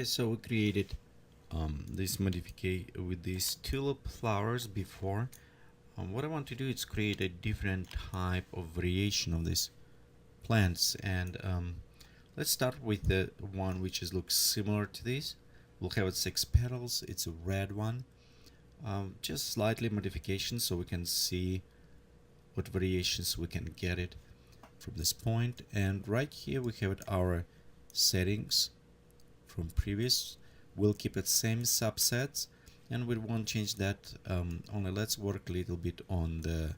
Okay, so we created this modification with these tulip flowers before. What I want to do is create a different type of variation of these plants, and let's start with the one which looks similar to this. We'll have it 6 petals. It's a red one. Just slightly modification so we can see what variations we can get it from this point. And right here we have our settings from previous. We'll keep it same subsets and we won't change that, only let's work a little bit on the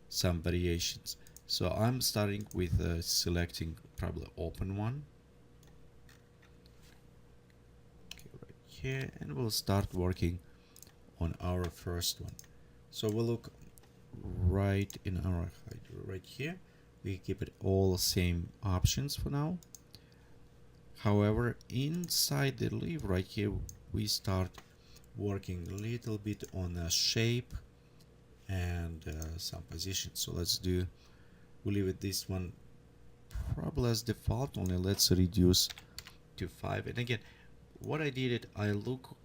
some variations. So I'm starting with selecting probably open one. Okay, right here, and we'll start working on our first one. So we'll look right in our right here. We keep it all same options for now. However, inside the leaf right here, we start working a little bit on a shape and some position. So we'll leave it this one probably as default, only let's reduce to 5. And again, what I did, I look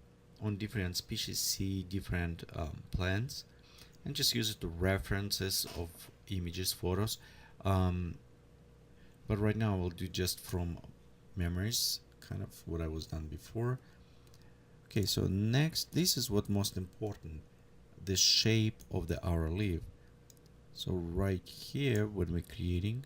on different species, see different plants, and just use it to references of images, photos. But right now I'll do just from memories, kind of what I was done before. Okay, so next, this is what most important, the shape of the our leaf. So right here when we're creating,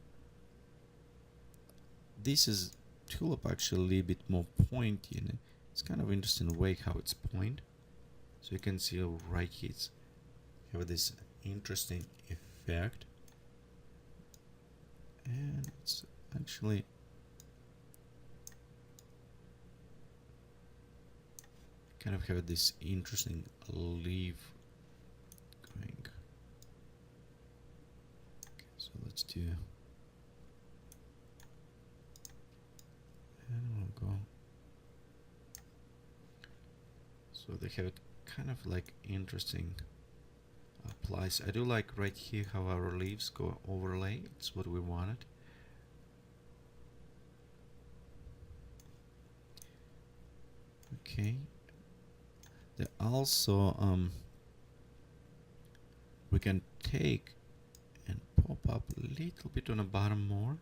this is tulip actually a little bit more pointy, and it's kind of interesting way how it's point. So you can see right here it's have this interesting effect, and it's actually kind of have this interesting leaf going. Okay, so let's do, and we'll go. So they have it kind of like interesting applies. I do like right here how our leaves go overlay. It's what we wanted. Okay. There also we can take and pop up a little bit on the bottom more.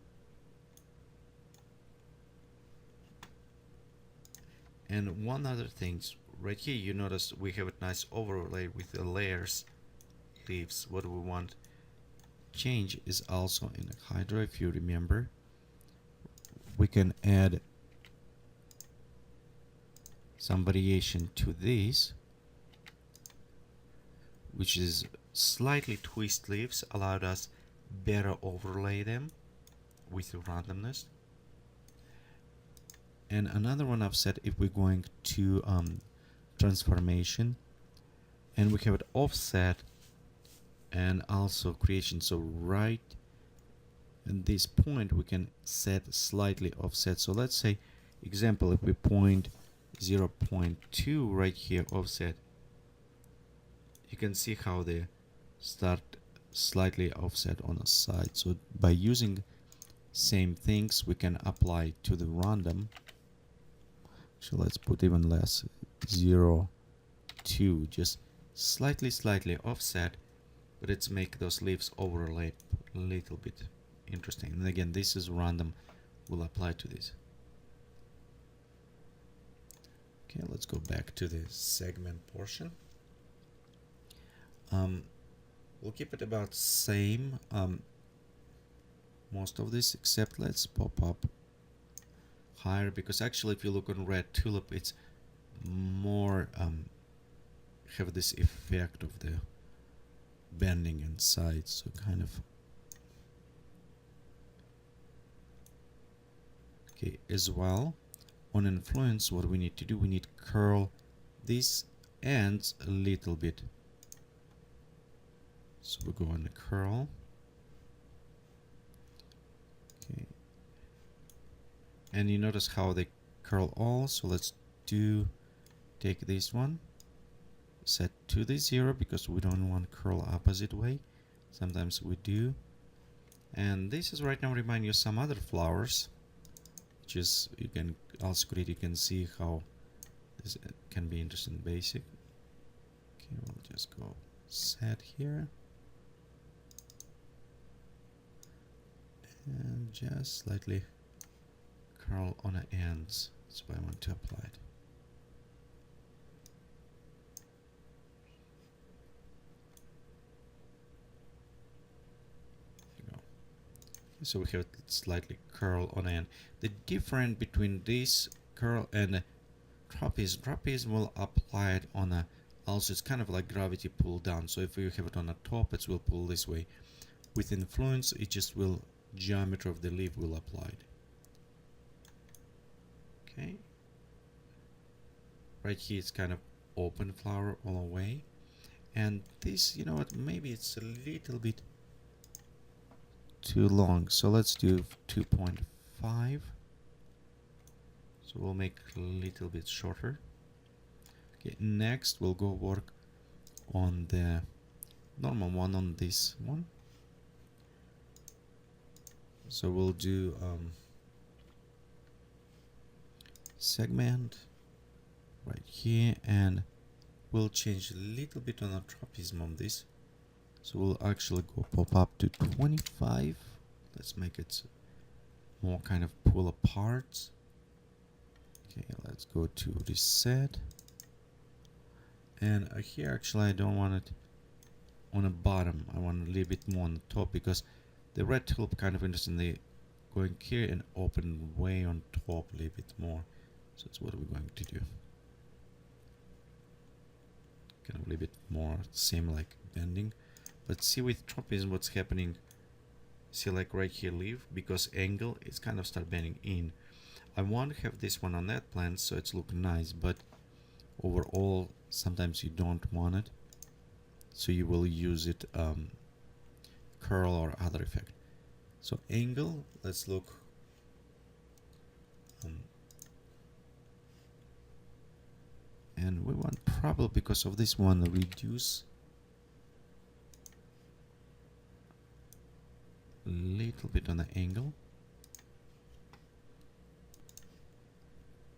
And one other thing, right here you notice we have a nice overlay with the layers leaves. What we want change is also in the hydra. If you remember, we can add some variation to this, which is slightly twist leaves, allowed us better overlay them with randomness. And another one I've said, if we're going to transformation, and we have it offset and also creation. So right at this point we can set slightly offset. So let's say example, if we point 0.2 right here offset, you can see how they start slightly offset on the side. So by using same things we can apply to the random. So let's put even less, 0.2, just slightly offset, but let's make those leaves overlay a little bit interesting. And again, this is random, we'll apply to this. Okay, let's go back to the segment portion. We'll keep it about same, most of this, except let's pop up higher, because actually if you look on red tulip, it's more have this effect of the bending and sides, so kind of. Okay, as well on influence, what we need to do, we need curl these ends a little bit. So we'll go on the curl. Okay, and you notice how they curl all. So let's take this one, set to the 0, because we don't want curl opposite way. Sometimes we do. And this is right now remind you some other flowers, which is you can also great. You can see how this can be interesting basic. Okay, we'll just go set here and just slightly curl on the ends. That's why I want to apply it. There you go. So we have slightly curl on the end. The difference between this curl and trapeze will apply it on a, also it's kind of like gravity pull down. So if you have it on the top, it will pull this way. With influence, it just will, geometry of the leaf will apply it. Okay. Right here it's kind of open flower all the way. And this, you know what, maybe it's a little bit too long. So let's do 2.5. So we'll make a little bit shorter. Okay, next we'll go work on the normal one, on this one. So we'll do segment right here, and we'll change a little bit on the trapezium on this. So we'll actually go pop up to 25. Let's make it more kind of pull apart. Okay, let's go to reset. And here actually I don't want it on the bottom. I want a little bit more on the top, because the red tulip kind of interestingly going here and open way on top a little bit more. So that's what we're going to do. Kind of a little bit more same like bending. But see with trapezium what's happening. See like right here leaf, because angle it's kind of start bending in. I want to have this one on that plant so it's looking nice, but overall sometimes you don't want it, so you will use it curl or other effect. So angle, let's look and we want probably because of this one reduce a little bit on the angle.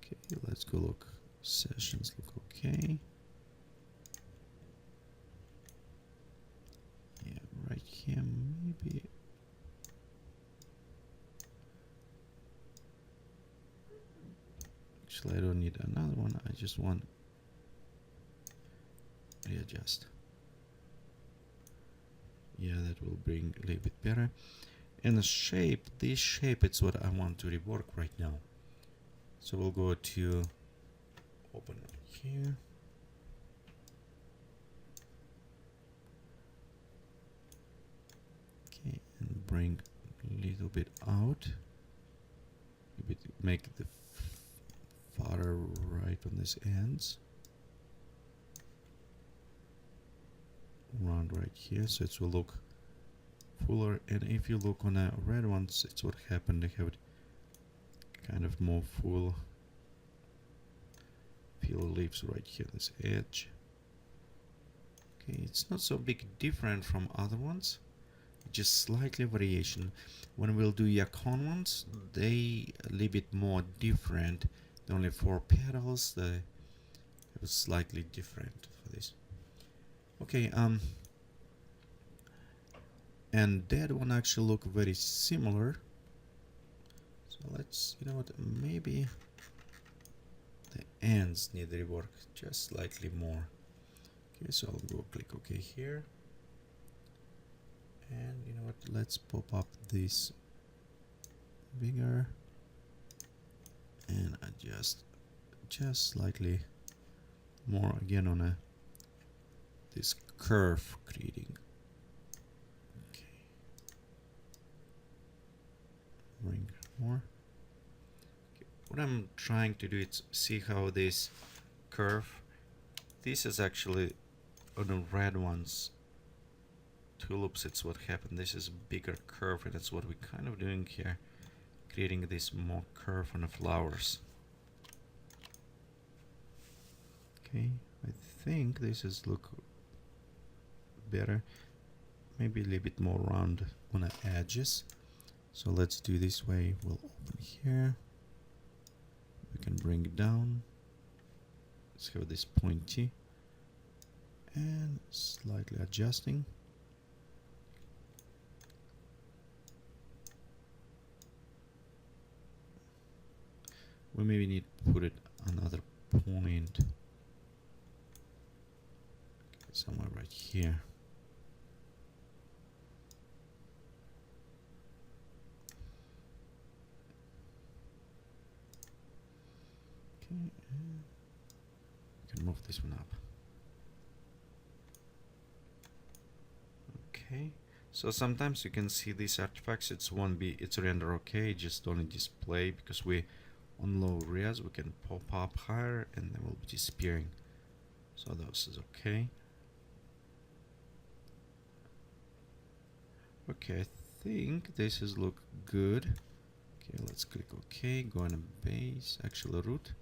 Okay, let's go look. Sessions look okay. Yeah, right here maybe. Actually, I don't need another one. I just want readjust. Yeah, that will bring a little bit better. And the shape, this shape, it's what I want to rework right now. So we'll go to open right here. Okay, and bring a little bit out. A bit, make the farther right on these ends. Round right here, so it will look fuller. And if you look on the red ones, it's what happened. They have it kind of more full. Peel leaves right here, this edge. Okay, it's not so big different from other ones, just slightly variation. When we'll do Yacon ones, they a little bit more different. They're only 4 petals. It was slightly different for this. Okay, and that one actually look very similar. So let's, you know what, maybe the ends need rework just slightly more. Okay, so I'll go click OK here. And you know what, let's pop up this bigger and adjust just slightly more again on this curve creating. Okay. Bring more. Okay. What I'm trying to do is see how this curve, this is actually on the red ones, tulips, it's what happened. This is a bigger curve, and that's what we're kind of doing here, creating this more curve on the flowers. Okay, I think this is look better, maybe a little bit more round on the edges. So let's do this way. We'll open here, We can bring it down. Let's have this pointy and slightly adjusting. We maybe need to put it another point somewhere right here. Okay, we can move this one up. Okay, so sometimes you can see these artifacts. It's render okay, just only display because we on low res. We can pop up higher and they will be disappearing. So this is okay. Okay, I think this is look good. Okay, let's click OK. Go on a base, actually root.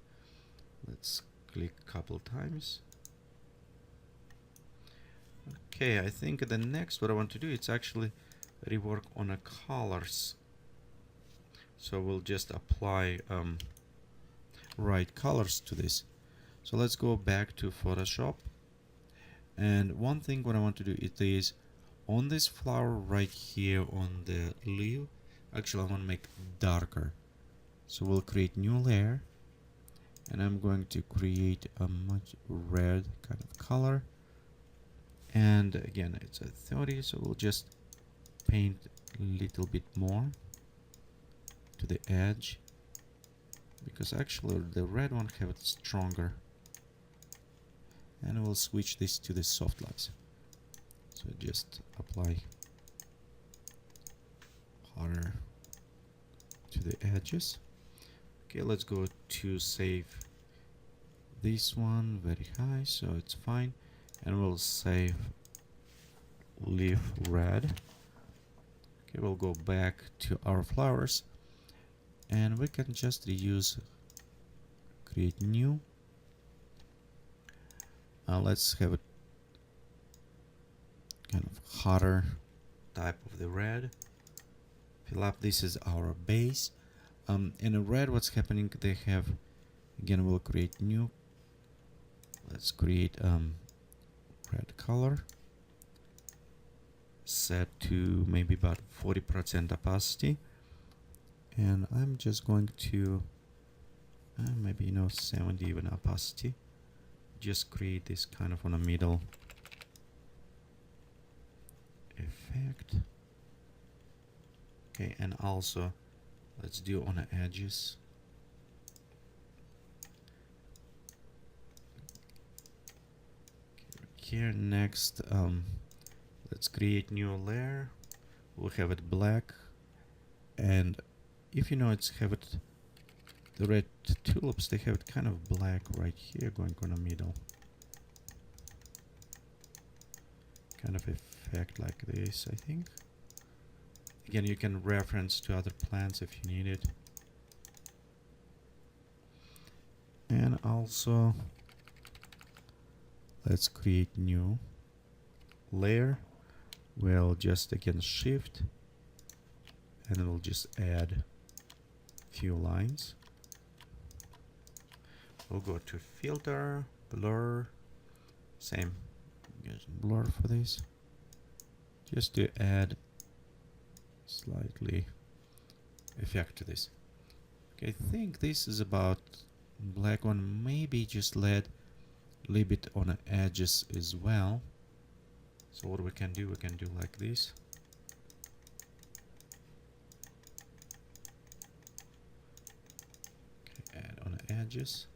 Let's click a couple times. Okay, I think the next what I want to do is actually rework on a colors. So we'll just apply right colors to this. So let's go back to Photoshop. And one thing what I want to do it is on this flower right here on the leaf, actually I want to make it darker. So we'll create new layer and I'm going to create a much red kind of color. And again, it's a 30, so we'll just paint a little bit more to the edge because actually the red one have it stronger. And we'll switch this to the soft lights. So just apply harder to the edges. Okay, let's go to save this one very high, so it's fine. And we'll save leaf red. Okay, we'll go back to our flowers and we can just reuse, create new. Let's have a kind of hotter type of the red. Fill up, this is our base. In the red, what's happening, they have, again, we'll create new. Let's create red color. Set to maybe about 40% opacity. And I'm just going to, maybe, 70 even opacity. Just create this kind of on a middle effect. Okay, and also let's do on the edges. Okay, here next, let's create new layer. We'll have it black, and if it's have it the red tulips, they have it kind of black right here going on the middle. Kind of effect like this, I think. Again, you can reference to other plants if you need it. And also, let's create new layer. We'll just again shift and we'll just add few lines. We'll go to filter, blur, same, use blur for this, just to add slightly effect to this. Okay, I think this is about black one, maybe just let a little bit on the edges as well. So what we can do like this. Okay, add on the edges.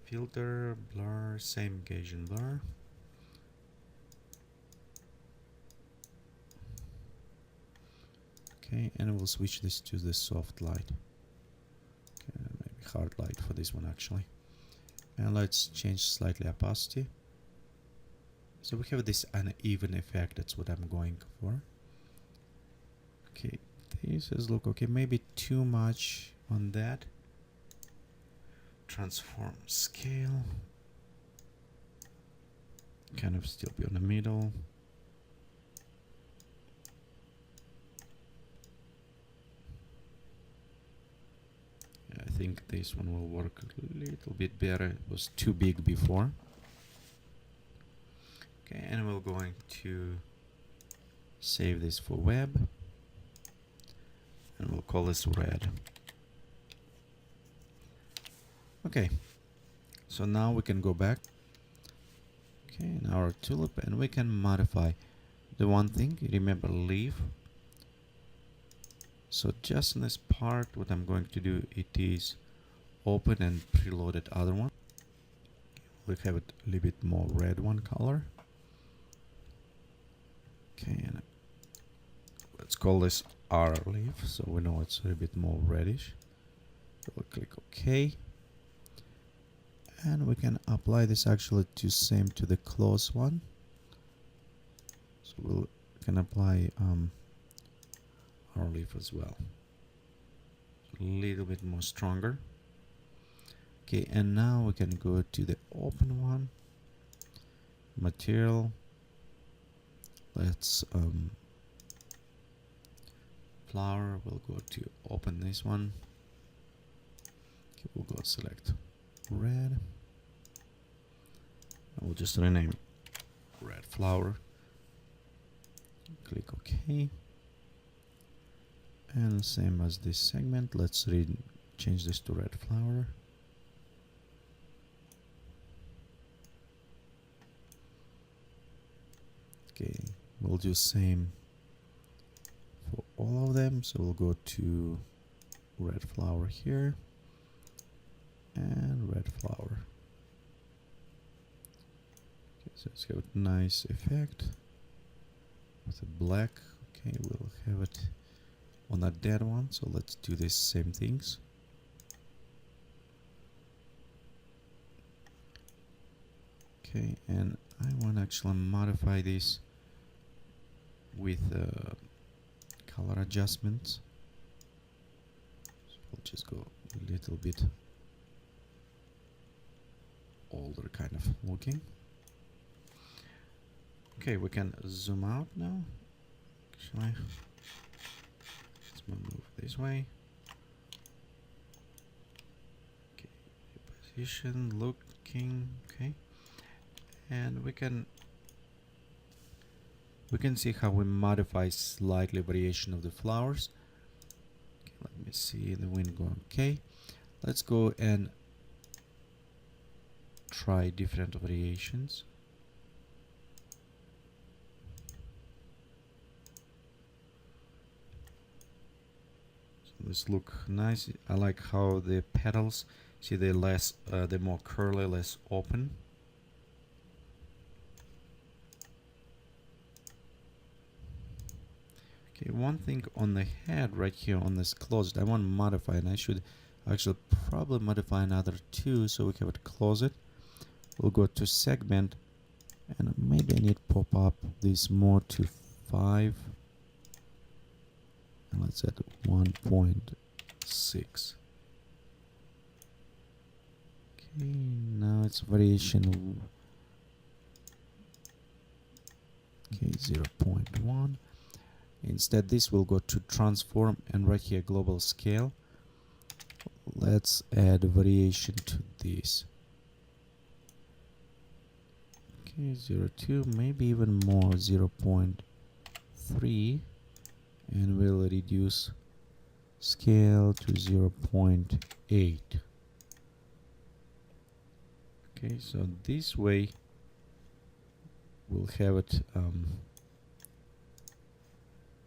Filter, blur, same Gaussian blur. Okay, and we'll switch this to the soft light. Okay, maybe hard light for this one actually. And let's change slightly opacity. So we have this uneven effect, that's what I'm going for. Okay, this is look okay, maybe too much on that. Transform scale. Kind of still be on the middle. think this one will work a little bit better. It was too big before. Okay, and we're going to save this for web, and we'll call this red. Okay, so now we can go back, okay, in our tulip, and we can modify the one thing. Remember, leave. So just in this part, what I'm going to do, it is open and preloaded other one. We'll have it a little bit more red one color. Okay, and let's call this R leaf, so we know it's a little bit more reddish. So we'll click OK. And we can apply this actually to same to the close one. So we can apply our leaf as well. A little bit more stronger. Okay, and now we can go to the open one. Material. Let's flower. We'll go to open this one. Okay, we'll go select red. And we'll just rename red flower. Click OK. And same as this segment, let's change this to red flower. Okay, we'll do same for all of them. So we'll go to red flower here and red flower. Okay, so it's got a nice effect with a black. Okay, we'll have it on that dead one. So let's do the same things. Okay, and I want to actually modify this with color adjustments. So we'll just go a little bit older kind of looking. Okay, we can zoom out now. Actually, let's move this way. Okay, position, looking. Okay, and we can see how we modify slightly variation of the flowers. Okay, let me see the wind go. Okay, let's go and try different variations. So this look nice. I like how the petals, see, they're less, they're more curly, less open. Okay, one thing on the head right here on this closed, I want to modify, and I should actually probably modify another two so we can have it close it. We'll go to segment, and maybe I need to pop up this more to 5, and let's add 1.6. Okay, now it's variation. Okay, 0.1. Instead, this will go to transform, and right here global scale. Let's add variation to this. Okay, 0.2, maybe even more, 0.3, and we'll reduce scale to 0.8. Okay, so this way we'll have it.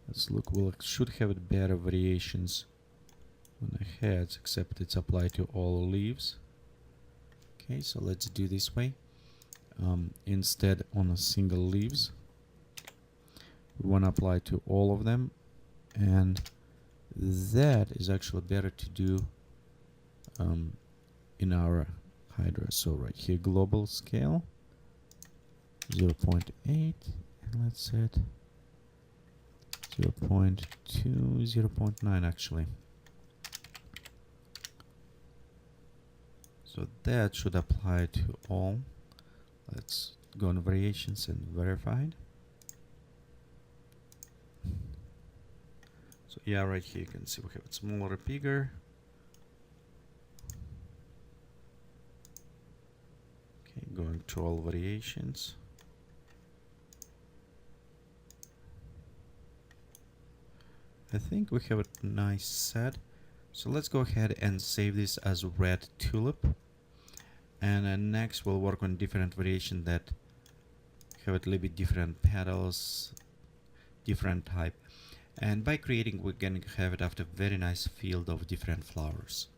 Let's look. We should have it better variations on the heads, except it's applied to all leaves. Okay, so let's do this way. Instead, on a single leaves, we want to apply to all of them, and that is actually better to do in our Hydra. So right here, global scale 0.8, and let's set 0.2, 0.9 actually. So that should apply to all. Let's go on variations and verified. So yeah, right here you can see we have it smaller or bigger. control variations. I think we have a nice set. So let's go ahead and save this as red tulip. And next we'll work on different variation that have a little bit different petals, different type. And by creating, we can have it after very nice field of different flowers.